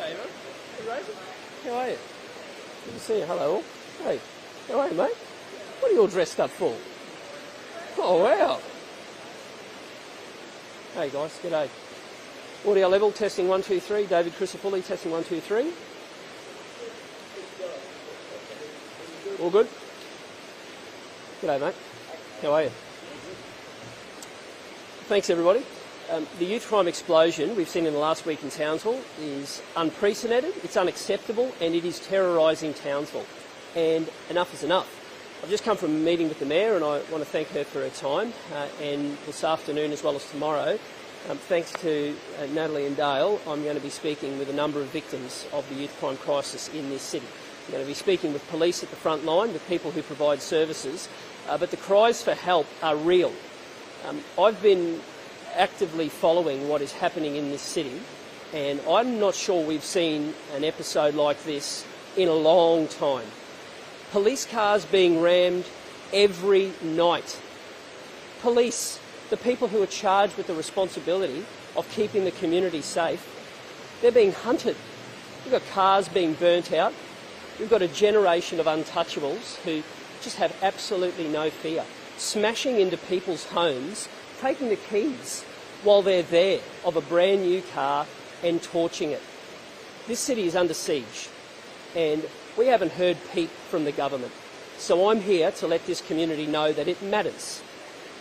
G'day, mate. Hey, Rosie. How are you? Good to see you. Hello, all. Hey, how are you, mate? What are you all dressed up for? Oh, wow. Hey, guys. G'day. Audio level, testing 1, 2, 3. David Crisafulli, testing 1, 2, 3. All good? G'day, mate. How are you? Thanks, everybody. The youth crime explosion we've seen in the last week in Townsville is unprecedented, it's unacceptable, and it is terrorising Townsville. And enough is enough. I've just come from a meeting with the Mayor, and I want to thank her for her time, and this afternoon as well as tomorrow, thanks to Natalie and Dale, I'm going to be speaking with a number of victims of the youth crime crisis in this city. I'm going to be speaking with police at the front line, with people who provide services, but the cries for help are real. I've been actively following what is happening in this city, and I'm not sure we've seen an episode like this in a long time. Police cars being rammed every night. Police, the people who are charged with the responsibility of keeping the community safe, they're being hunted. We've got cars being burnt out. We've got a generation of untouchables who just have absolutely no fear, smashing into people's homes, taking the keys while they're there of a brand new car and torching it. This city is under siege, and we haven't heard peep from the government. So I'm here to let this community know that it matters,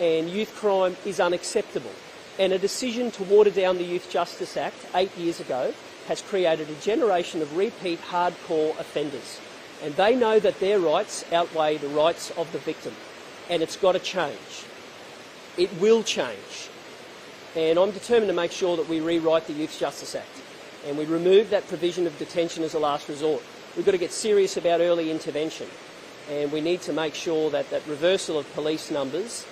and youth crime is unacceptable. And a decision to water down the Youth Justice Act 8 years ago has created a generation of repeat hardcore offenders, and they know that their rights outweigh the rights of the victim, and it's got to change. It will change. And I'm determined to make sure that we rewrite the Youth Justice Act and we remove that provision of detention as a last resort. We've got to get serious about early intervention, and we need to make sure that that reversal of police numbers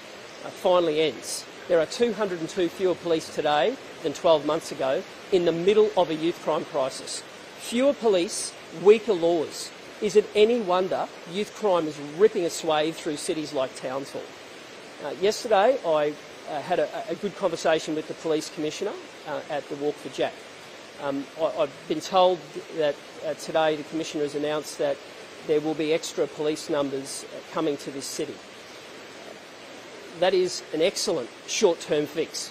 finally ends. There are 202 fewer police today than 12 months ago in the middle of a youth crime crisis. Fewer police, weaker laws. Is it any wonder youth crime is ripping a swathe through cities like Townsville? Yesterday I had a good conversation with the Police Commissioner at the Walk for Jack. I've been told that today the Commissioner has announced that there will be extra police numbers coming to this city. That is an excellent short-term fix.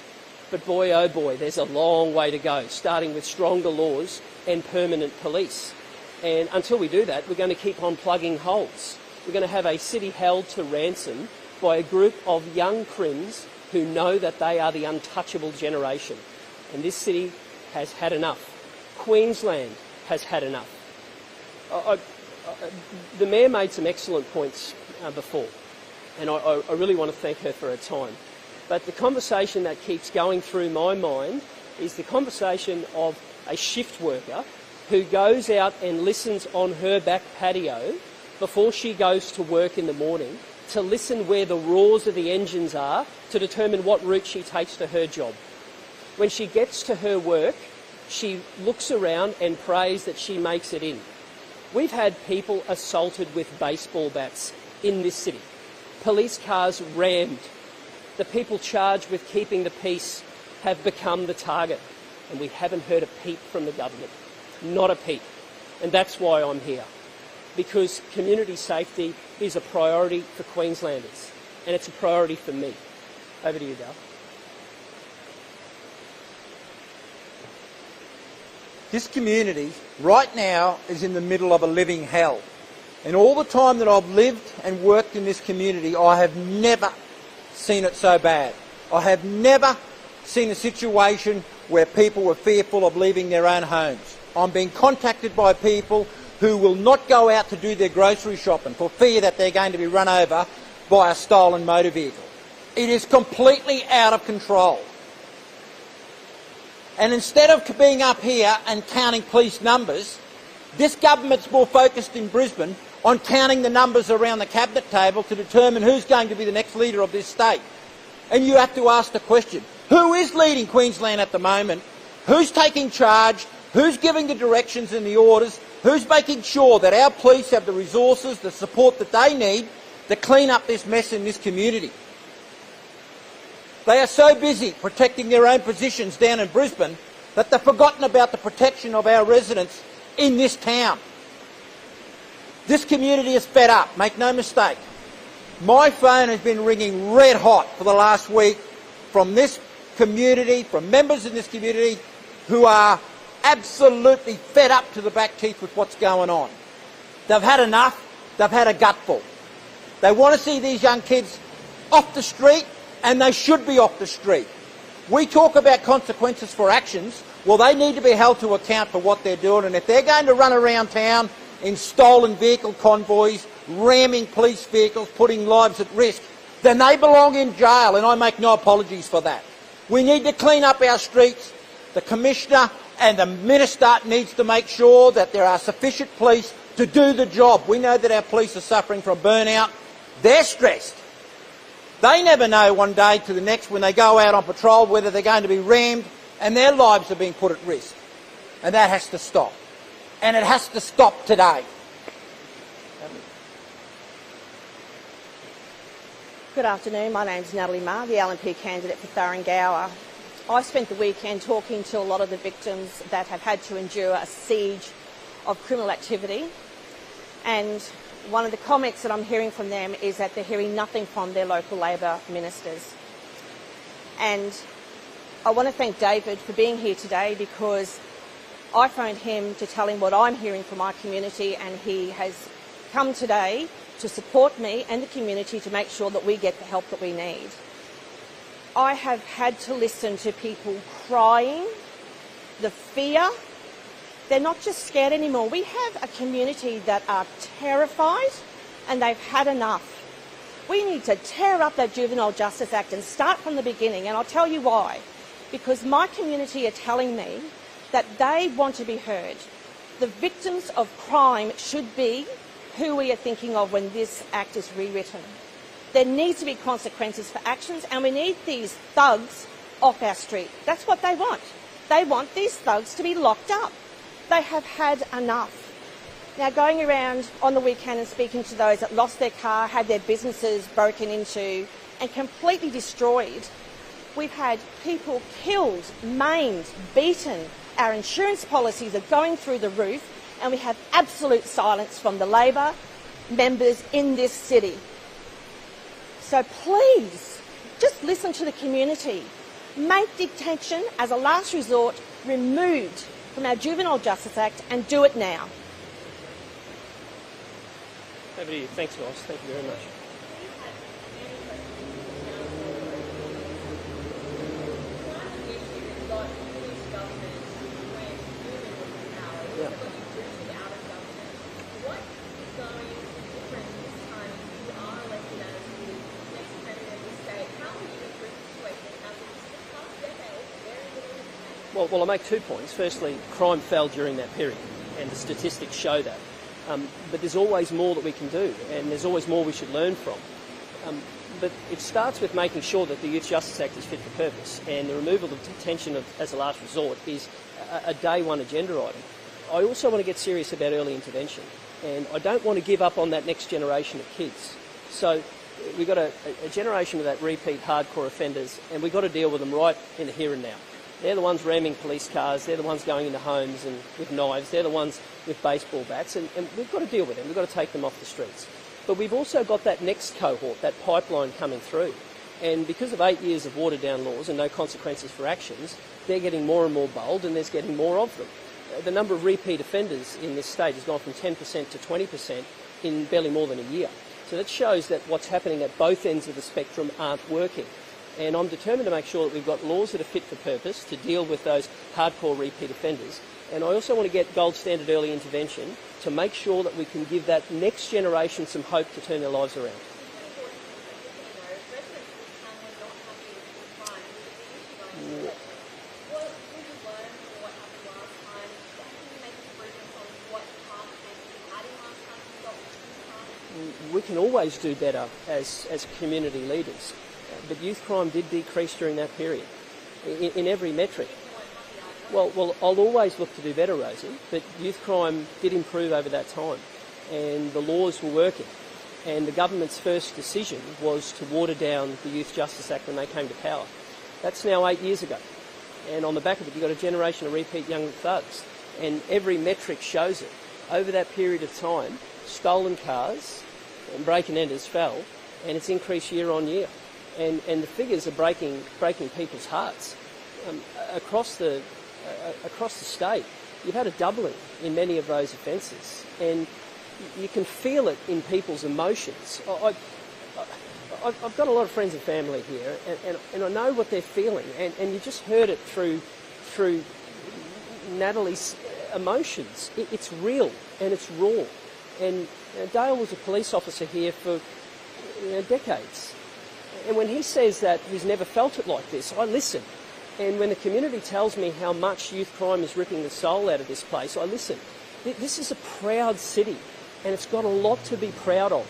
But boy, oh boy, there's a long way to go, starting with stronger laws and permanent police. And until we do that, we're going to keep on plugging holes. We're going to have a city held to ransom by a group of young crims who know that they are the untouchable generation. And this city has had enough. Queensland has had enough. The Mayor made some excellent points before, and I really want to thank her for her time. But the conversation that keeps going through my mind is the conversation of a shift worker who goes out and listens on her back patio before she goes to work in the morning to listen where the roars of the engines are to determine what route she takes to her job. When she gets to her work, she looks around and prays that she makes it in. We've had people assaulted with baseball bats in this city. Police cars rammed. The people charged with keeping the peace have become the target, and we haven't heard a peep from the government. Not a peep. And that's why I'm here. Because community safety is a priority for Queenslanders, and it's a priority for me. Over to you, Dale. This community right now is in the middle of a living hell. And all the time that I've lived and worked in this community, I have never seen it so bad. I have never seen a situation where people were fearful of leaving their own homes. I'm being contacted by people who will not go out to do their grocery shopping for fear that they're going to be run over by a stolen motor vehicle. It is completely out of control. And instead of being up here and counting police numbers, this government's more focused in Brisbane on counting the numbers around the cabinet table to determine who's going to be the next leader of this state. And you have to ask the question, who is leading Queensland at the moment? Who's taking charge? Who's giving the directions and the orders? Who's making sure that our police have the resources, the support that they need to clean up this mess in this community? They are so busy protecting their own positions down in Brisbane that they've forgotten about the protection of our residents in this town. This community is fed up, make no mistake. My phone has been ringing red hot for the last week from this community, from members in this community who are absolutely fed up to the back teeth with what's going on. They've had enough, they've had a gutful. They want to see these young kids off the street, and they should be off the street. We talk about consequences for actions. Well, they need to be held to account for what they're doing, and if they're going to run around town in stolen vehicle convoys, ramming police vehicles, putting lives at risk, then they belong in jail, and I make no apologies for that. We need to clean up our streets. The Commissioner and the Minister needs to make sure that there are sufficient police to do the job. We know that our police are suffering from burnout. They're stressed. They never know one day to the next when they go out on patrol whether they're going to be rammed, and their lives are being put at risk. And that has to stop. And it has to stop today. Good afternoon, my name's Natalie Marr, the LNP candidate for Thuringowa. I spent the weekend talking to a lot of the victims that have had to endure a siege of criminal activity, and one of the comments that I'm hearing from them is that they're hearing nothing from their local Labor ministers. And I want to thank David for being here today, because I phoned him to tell him what I'm hearing from my community, and he has come today to support me and the community to make sure that we get the help that we need. I have had to listen to people crying, the fear. They're not just scared anymore. We have a community that are terrified, and they've had enough. We need to tear up that Juvenile Justice Act and start from the beginning, and I'll tell you why. Because my community are telling me that they want to be heard. The victims of crime should be who we are thinking of when this act is rewritten. There needs to be consequences for actions, and we need these thugs off our street. That's what they want. They want these thugs to be locked up. They have had enough. Now, going around on the weekend and speaking to those that lost their car, had their businesses broken into and completely destroyed, we've had people killed, maimed, beaten. Our insurance policies are going through the roof, and we have absolute silence from the Labor members in this city. So please, just listen to the community. Make detention as a last resort removed from our Juvenile Justice Act, and do it now. Over to you. Thanks, Ross. Thank you very much. Well, I'll make 2 points. Firstly, crime fell during that period, and the statistics show that. But there's always more that we can do, and there's always more we should learn from. But it starts with making sure that the Youth Justice Act is fit for purpose, and the removal of detention as a last resort is a day one agenda item. I also want to get serious about early intervention, and I don't want to give up on that next generation of kids. So we've got a generation of that repeat hardcore offenders, and we've got to deal with them right in the here and now. They're the ones ramming police cars, they're the ones going into homes and with knives, they're the ones with baseball bats, and we've got to deal with them, we've got to take them off the streets. But we've also got that next cohort, that pipeline coming through, and because of 8 years of watered down laws and no consequences for actions, they're getting more and more bold, and there's getting more of them. The number of repeat offenders in this state has gone from 10% to 20% in barely more than a year. So that shows that what's happening at both ends of the spectrum aren't working. And I'm determined to make sure that we've got laws that are fit for purpose to deal with those hardcore repeat offenders. And I also want to get gold standard early intervention to make sure that we can give that next generation some hope to turn their lives around. We can always do better as community leaders. But youth crime did decrease during that period, in every metric. Well, I'll always look to do better, Rosie, but youth crime did improve over that time, and the laws were working. And the government's first decision was to water down the Youth Justice Act when they came to power. That's now 8 years ago. And on the back of it, you've got a generation of repeat young thugs. And every metric shows it. Over that period of time, stolen cars and break-and-enters fell, and it's increased year on year. And the figures are breaking people's hearts. Across the state, you've had a doubling in many of those offences, and you can feel it in people's emotions. I've got a lot of friends and family here, and I know what they're feeling, and you just heard it through Natalie's emotions. It's real and it's raw. And Dale was a police officer here for decades. And when he says that he's never felt it like this, I listen. And when the community tells me how much youth crime is ripping the soul out of this place, I listen. This is a proud city, and it's got a lot to be proud of.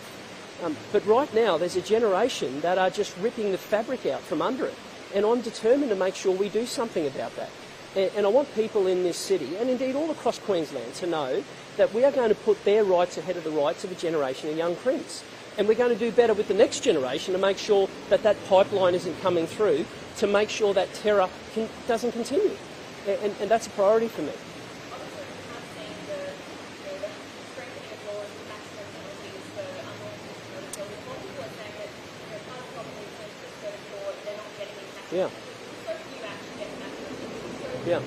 But right now, there's a generation that are just ripping the fabric out from under it. And I'm determined to make sure we do something about that. And I want people in this city, and indeed all across Queensland, to know that we are going to put their rights ahead of the rights of a generation of young crims. And we're going to do better with the next generation to make sure that that pipeline isn't coming through, to make sure that terror doesn't continue. And that's a priority for me. Yeah. Yeah.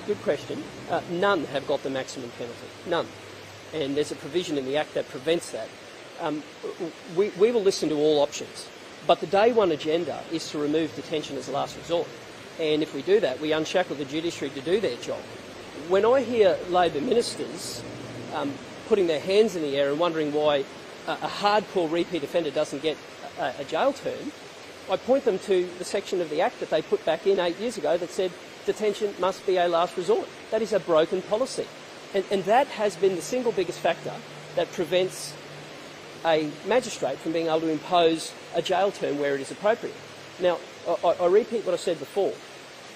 Good question. None have got the maximum penalty. None. And there's a provision in the Act that prevents that. We will listen to all options. But the day one agenda is to remove detention as a last resort. And if we do that, we unshackle the judiciary to do their job. When I hear Labor ministers putting their hands in the air and wondering why a hardcore repeat offender doesn't get a jail term, I point them to the section of the Act that they put back in 8 years ago that said detention must be a last resort. That is a broken policy. And that has been the single biggest factor that prevents a magistrate from being able to impose a jail term where it is appropriate. Now, I repeat what I said before.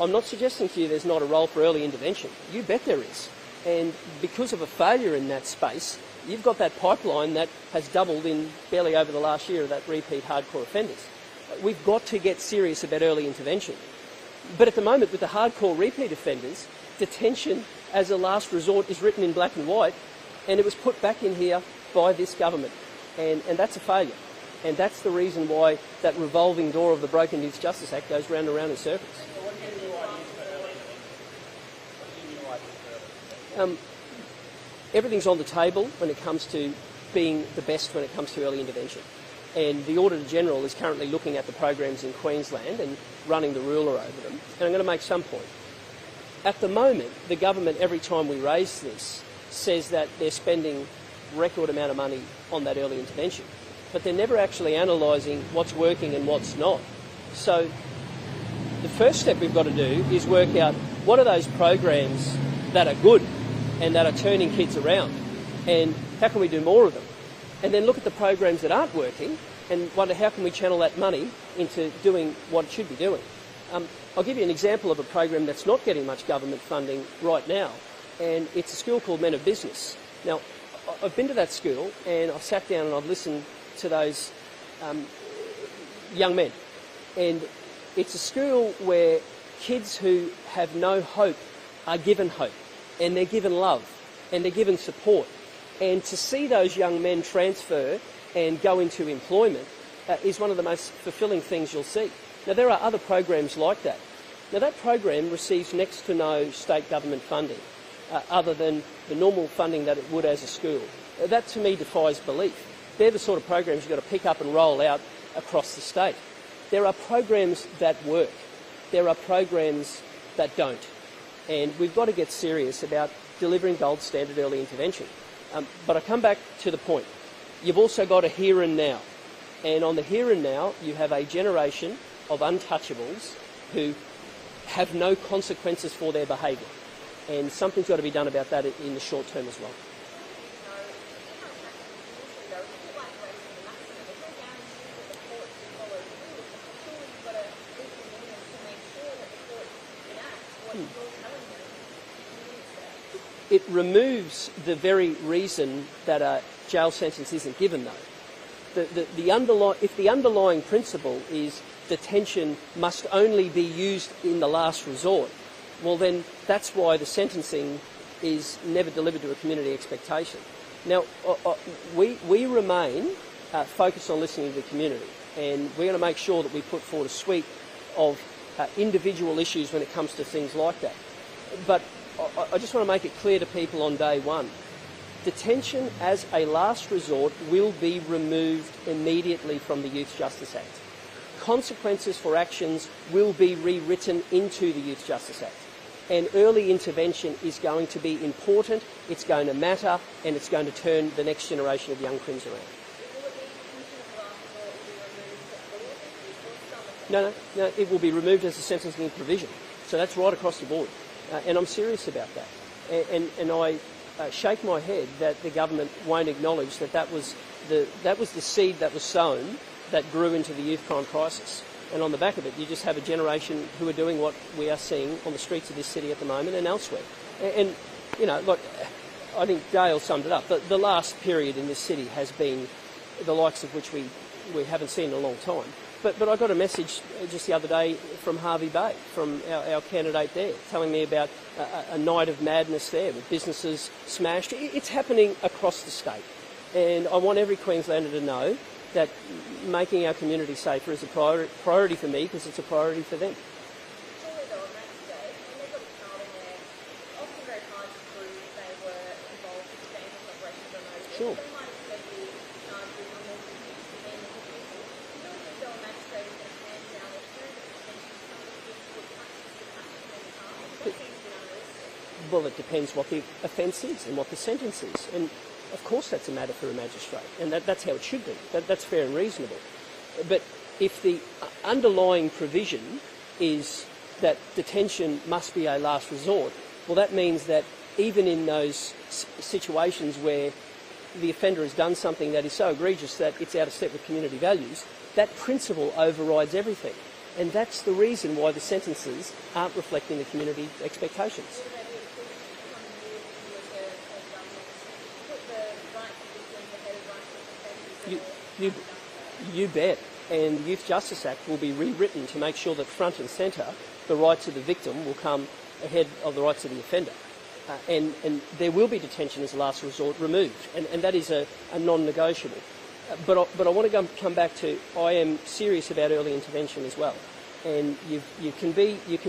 I'm not suggesting to you there's not a role for early intervention. You bet there is. And because of a failure in that space, you've got that pipeline that has doubled in barely over the last year of that repeat hardcore offenders. We've got to get serious about early intervention. But at the moment, with the hardcore repeat offenders, detention as a last resort is written in black and white, and it was put back in here by this government. And that's a failure. And that's the reason why that revolving door of the Broken Youth Justice Act goes round and round in circles. Everything's on the table when it comes to being the best when it comes to early intervention. And the Auditor-General is currently looking at the programs in Queensland and running the ruler over them. And I'm going to make some point. At the moment, the government, every time we raise this, says that they're spending a record amount of money on that early intervention. But they're never actually analysing what's working and what's not. So the first step we've got to do is work out what are those programs that are good and that are turning kids around, and how can we do more of them? And then look at the programs that aren't working and wonder how can we channel that money into doing what it should be doing. I'll give you an example of a program that's not getting much government funding right now, and it's a school called Men of Business. Now, I've been to that school and I've sat down and I've listened to those young men, and it's a school where kids who have no hope are given hope, and they're given love, and they're given support. And to see those young men transfer and go into employment is one of the most fulfilling things you'll see. Now, there are other programs like that. Now, that program receives next to no state government funding, other than the normal funding that it would as a school. That, to me, defies belief. They're the sort of programs you've got to pick up and roll out across the state. There are programs that work. There are programs that don't. And we've got to get serious about delivering gold standard early intervention. But I come back to the point. You've also got a here and now. And on the here and now, you have a generation of untouchables who have no consequences for their behaviour. And something's got to be done about that in the short term as well. It removes the very reason that a jail sentence isn't given, though. If the underlying principle is detention must only be used in the last resort, well then that's why the sentencing is never delivered to a community expectation. Now, we remain focused on listening to the community, and we're going to make sure that we put forward a suite of individual issues when it comes to things like that. But I just want to make it clear to people on day one, detention as a last resort will be removed immediately from the Youth Justice Act. Consequences for actions will be rewritten into the Youth Justice Act. And early intervention is going to be important, it's going to matter, and it's going to turn the next generation of young crims around. No, it will be removed as a sentencing provision. So that's right across the board. And I'm serious about that. And I shake my head that the government won't acknowledge that was the seed that was sown that grew into the youth crime crisis. And on the back of it, you just have a generation who are doing what we are seeing on the streets of this city at the moment and elsewhere. And you know, look, I think Dale summed it up. The last period in this city has been the likes of which we haven't seen in a long time. But I got a message just the other day from Harvey Bay, from our candidate there, telling me about a night of madness there with businesses smashed. It's happening across the state. And I want every Queenslander to know that making our community safer is a priority for me because it's a priority for them. Surely though, on that stage, when they've got a child in there, often very hard to prove they were involved in dangerous operations or no. Sure. They might have said the charge with a more confused than the people. You don't think though a magistrate is going to hand down or through the detention some of the kids would practice the practice in the car? That seems to be unrealistic. Well, it depends what the offence is and what the sentence is. And of course that's a matter for a magistrate, and that's how it should be. That's fair and reasonable. But if the underlying provision is that detention must be a last resort, well, that means that even in those situations where the offender has done something that is so egregious that it's out of step with community values, that principle overrides everything. And that's the reason why the sentences aren't reflecting the community expectations. You bet. And the Youth Justice Act will be rewritten to make sure that front and centre the rights of the victim will come ahead of the rights of the offender. And there will be detention as a last resort removed, and that is a non-negotiable. But I want to come back to, I am serious about early intervention as well. And you can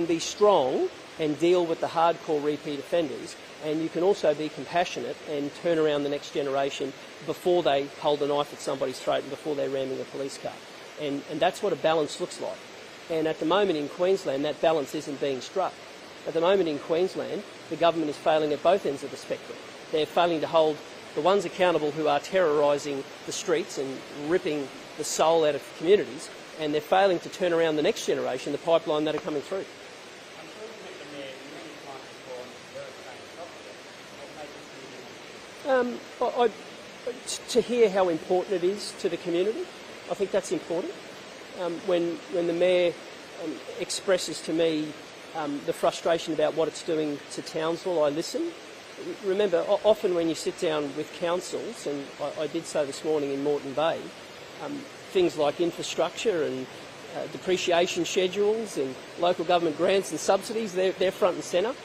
be strong and deal with the hardcore repeat offenders, and you can also be compassionate and turn around the next generation before they hold a knife at somebody's throat and before they're ramming a police car. And that's what a balance looks like. And at the moment in Queensland, that balance isn't being struck. At the moment in Queensland, the government is failing at both ends of the spectrum. They're failing to hold the ones accountable who are terrorising the streets and ripping the soul out of communities, and they're failing to turn around the next generation, the pipeline that are coming through. To hear how important it is to the community, I think that's important. When the Mayor expresses to me the frustration about what it's doing to Townsville, I listen. Remember, often when you sit down with councils, and I did so this morning in Moreton Bay, things like infrastructure and depreciation schedules and local government grants and subsidies, they're front and centre.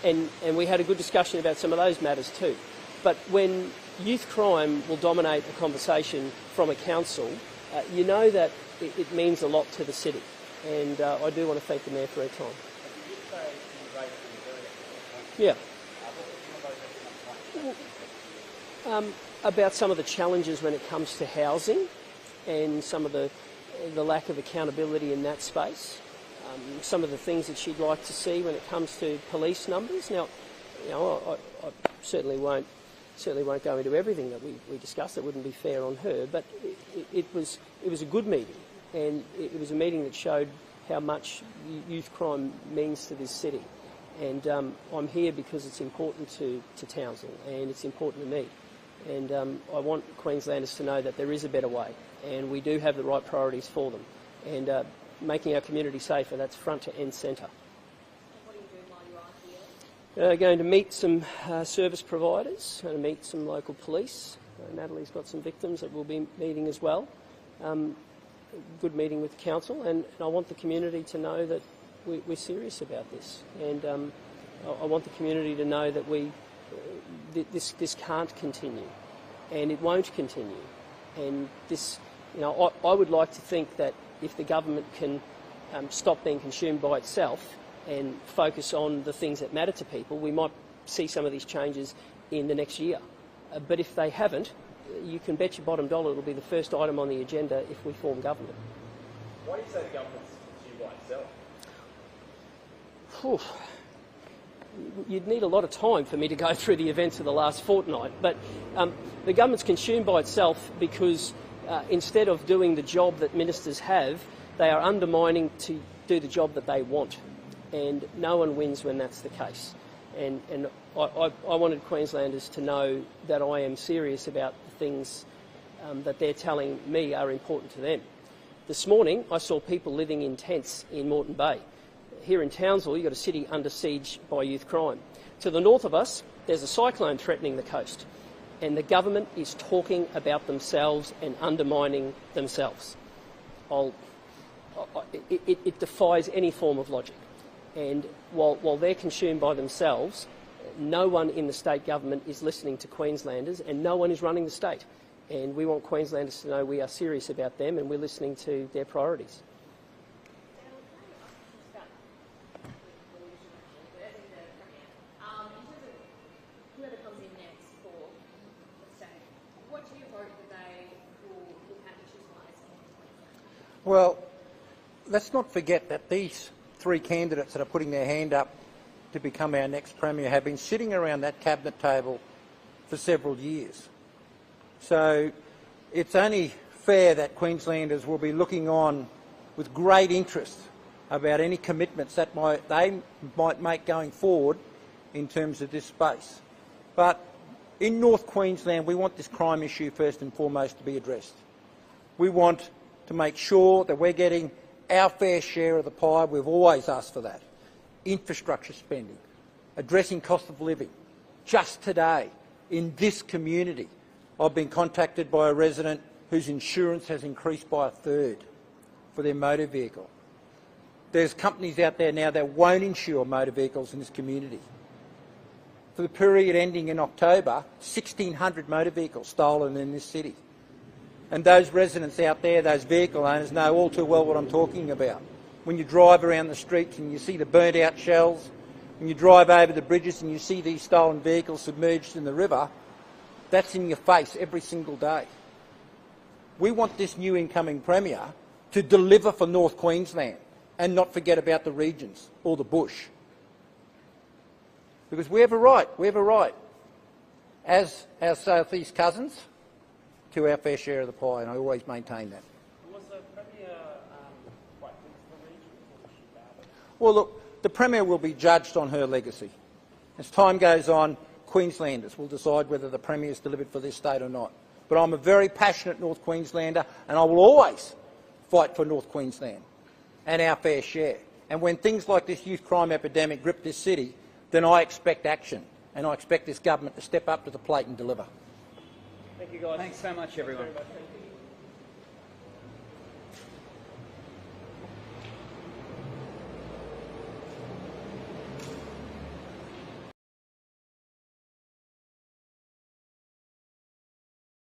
And we had a good discussion about some of those matters too. But when youth crime will dominate a conversation from a council, you know that it means a lot to the city. And I do want to thank the Mayor for her time. Yeah. About some of the challenges when it comes to housing and some of the lack of accountability in that space. Some of the things that she'd like to see when it comes to police numbers. Now, I certainly won't go into everything that we discussed. It wouldn't be fair on her. But it was a good meeting, and it was a meeting that showed how much youth crime means to this city. And I'm here because it's important to Townsville, and it's important to me. And I want Queenslanders to know that there is a better way, and we do have the right priorities for them. And making our community safer, that's front to end centre. What are you doing while you are here? Going to meet some service providers, going to meet some local police, Natalie's got some victims that we'll be meeting as well. Good meeting with the council, and I want the community to know that we're serious about this, and I want the community to know that this can't continue, and it won't continue. And this, I would like to think that if the government can stop being consumed by itself and focus on the things that matter to people, we might see some of these changes in the next year. But if they haven't, you can bet your bottom dollar it'll be the first item on the agenda if we form government. Why do you say the government's consumed by itself? You'd need a lot of time for me to go through the events of the last fortnight, but the government's consumed by itself because instead of doing the job that ministers have, they are undermining to do the job that they want, and no one wins when that's the case. And I wanted Queenslanders to know that I am serious about the things that they're telling me are important to them. This morning I saw people living in tents in Moreton Bay. Here in Townsville you've got a city under siege by youth crime. To the north of us there's a cyclone threatening the coast, and the government is talking about themselves and undermining themselves. It defies any form of logic. And while they're consumed by themselves, no one in the state government is listening to Queenslanders, and no one is running the state. And we want Queenslanders to know we are serious about them and we're listening to their priorities. Whoever comes in next for the state, what do you hope that they will look at issues-wise in Queensland? Well, let's not forget that these three candidates that are putting their hand up to become our next Premier have been sitting around that cabinet table for several years. So it's only fair that Queenslanders will be looking on with great interest about any commitments that they might make going forward in terms of this space. But in North Queensland, we want this crime issue first and foremost to be addressed. We want to make sure that we're getting our fair share of the pie. We've always asked for that. Infrastructure spending, addressing cost of living. Just today, in this community, I've been contacted by a resident whose insurance has increased by 1/3 for their motor vehicle. There's companies out there now that won't insure motor vehicles in this community. For the period ending in October, 1,600 motor vehicles stolen in this city. And those residents out there, those vehicle owners, know all too well what I'm talking about. When you drive around the streets and you see the burnt out shells, when you drive over the bridges and you see these stolen vehicles submerged in the river, that's in your face every single day. We want this new incoming Premier to deliver for North Queensland and not forget about the regions or the bush. Because we have a right, as our South East cousins, to our fair share of the pie, and I always maintain that. Was the Premier quite good for the region, or was she bad? Well, look, the Premier will be judged on her legacy. As time goes on, Queenslanders will decide whether the Premier's delivered for this state or not. But I'm a very passionate North Queenslander, and I will always fight for North Queensland and our fair share. And when things like this youth crime epidemic grip this city, then I expect action, and I expect this government to step up to the plate and deliver. Thank you, guys. Thanks so much, everyone. Thank you very much.